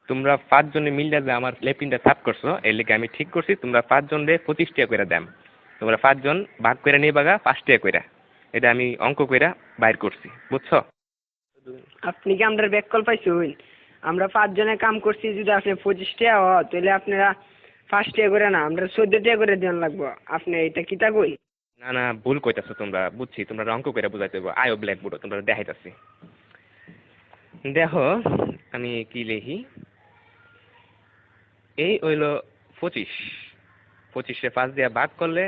তোমরা 5 জনে মিললে যে আমার লেফটিনটা সাফ করছো এর লেগে আমি ঠিক করছি তোমরা 5 জনে 25 টাকা করে দাম। তোমরা 5 জন ভাগ করে নিয়ে বাগা 5 টাকা করে। এটা আমি অঙ্ক কইরা বাইর করছি, বুঝছো? আপনি কি আমরা ব্যাক কল পাইছুন? আমরা 5 জনে কাম করছি, যদি আপনি 25 টাকা হয় তাহলে আপনারা 5 টাকা করে না, আমরা 14 টাকা করে দেন লাগবো। আপনি এটা কিতা কই? না না, ভুল কইতাছো তোমরা, বুঝছি তোমরা অঙ্ক কইরা বুঝাইতে হবে। আয়ো ব্ল্যাক বোর্ড তোমরা দেখাইতাছি। দেখো আমি কি লিখি, এই হইল 25। 25-এ 5 দিয়া ভাগ করলে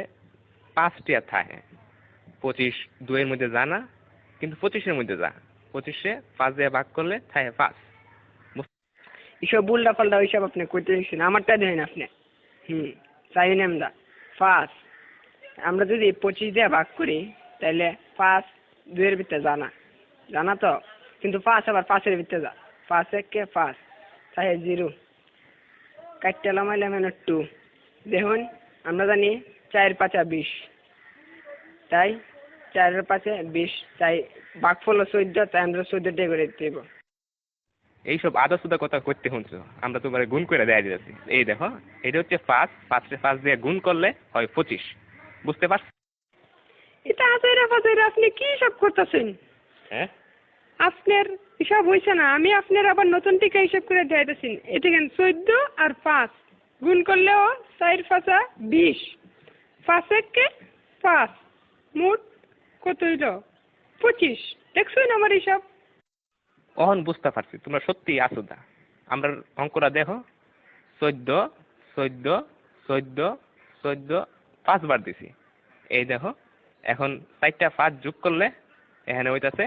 5 টাকা থাকে। 25 2 এর মধ্যে যা না, কিন্তু 25-এর মধ্যে যা। 25-এ 5 দিয়া ভাগ করলে থাকে 5। এসব উল্টা পাল্টা ওইসব আপনি কইতে দিচ্ছেন, আমারটা দেখেন আপনি। চাইন আমরা 5, আমরা যদি 25 দিয়ে ভাগ করি তাহলে 5 2 এর ভিতরে জানা জানা তো, কিন্তু 5 আবার 5 এর ভিতরে যা। 5 1 5 তাই 0 কাটতে লামাইলাম 2। দেখুন আমরা জানি 4 5 20, তাই 4 এর 5 20, তাই ভাগফল 14, তাই আমরা 14 টাকা করে দিতে হবে। এইসব আদা সুদা কথা করতে শুনছো, আমরা তোমার গুণ করে দেয়া দিতেছি। এই দেখো এটা হচ্ছে 5, 5-এ 5 দিয়ে গুণ করলে হয় 25, বুঝতে পারছো? এটা আজাইরা ফাজাইরা আপনি কি সব করতেছেন? হ্যাঁ, আপনার হিসাব হয়েছে না, আমি আপনার আবার নতুন টিকা হিসাব করে দেখাইতেছি। এটা কেন 14 আর 5 গুণ করলেও 4 5 20, 5 1 5, মোট কত হইল? 25। দেখছেন আমার হিসাব? অহন বুঝতে পারছি তোমরা সত্যি আসুদা। আমরা অঙ্কটা দেখো, 14 14 14 14 5 বার দিছি। এই দেখো এখন 4টা 5 যোগ করলে এখানে হইতাছে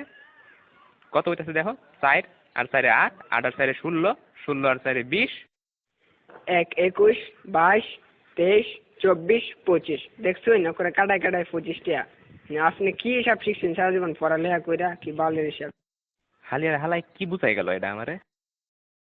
কত হইতাছে দেখো, 4 আর 4 8, 8 আর 4 16, 16 আর 4 20। 1 21 22 23 24 25। দেখছেন না করে কাটায় কাটায় 25 টাকা। আপনি কি হিসাব শিখছেন সারা জীবন পড়ালেখা কইরা, কি বালের হিসাব? হালিয়ার হালাই কি বুঝাই গেল এটা আমারে?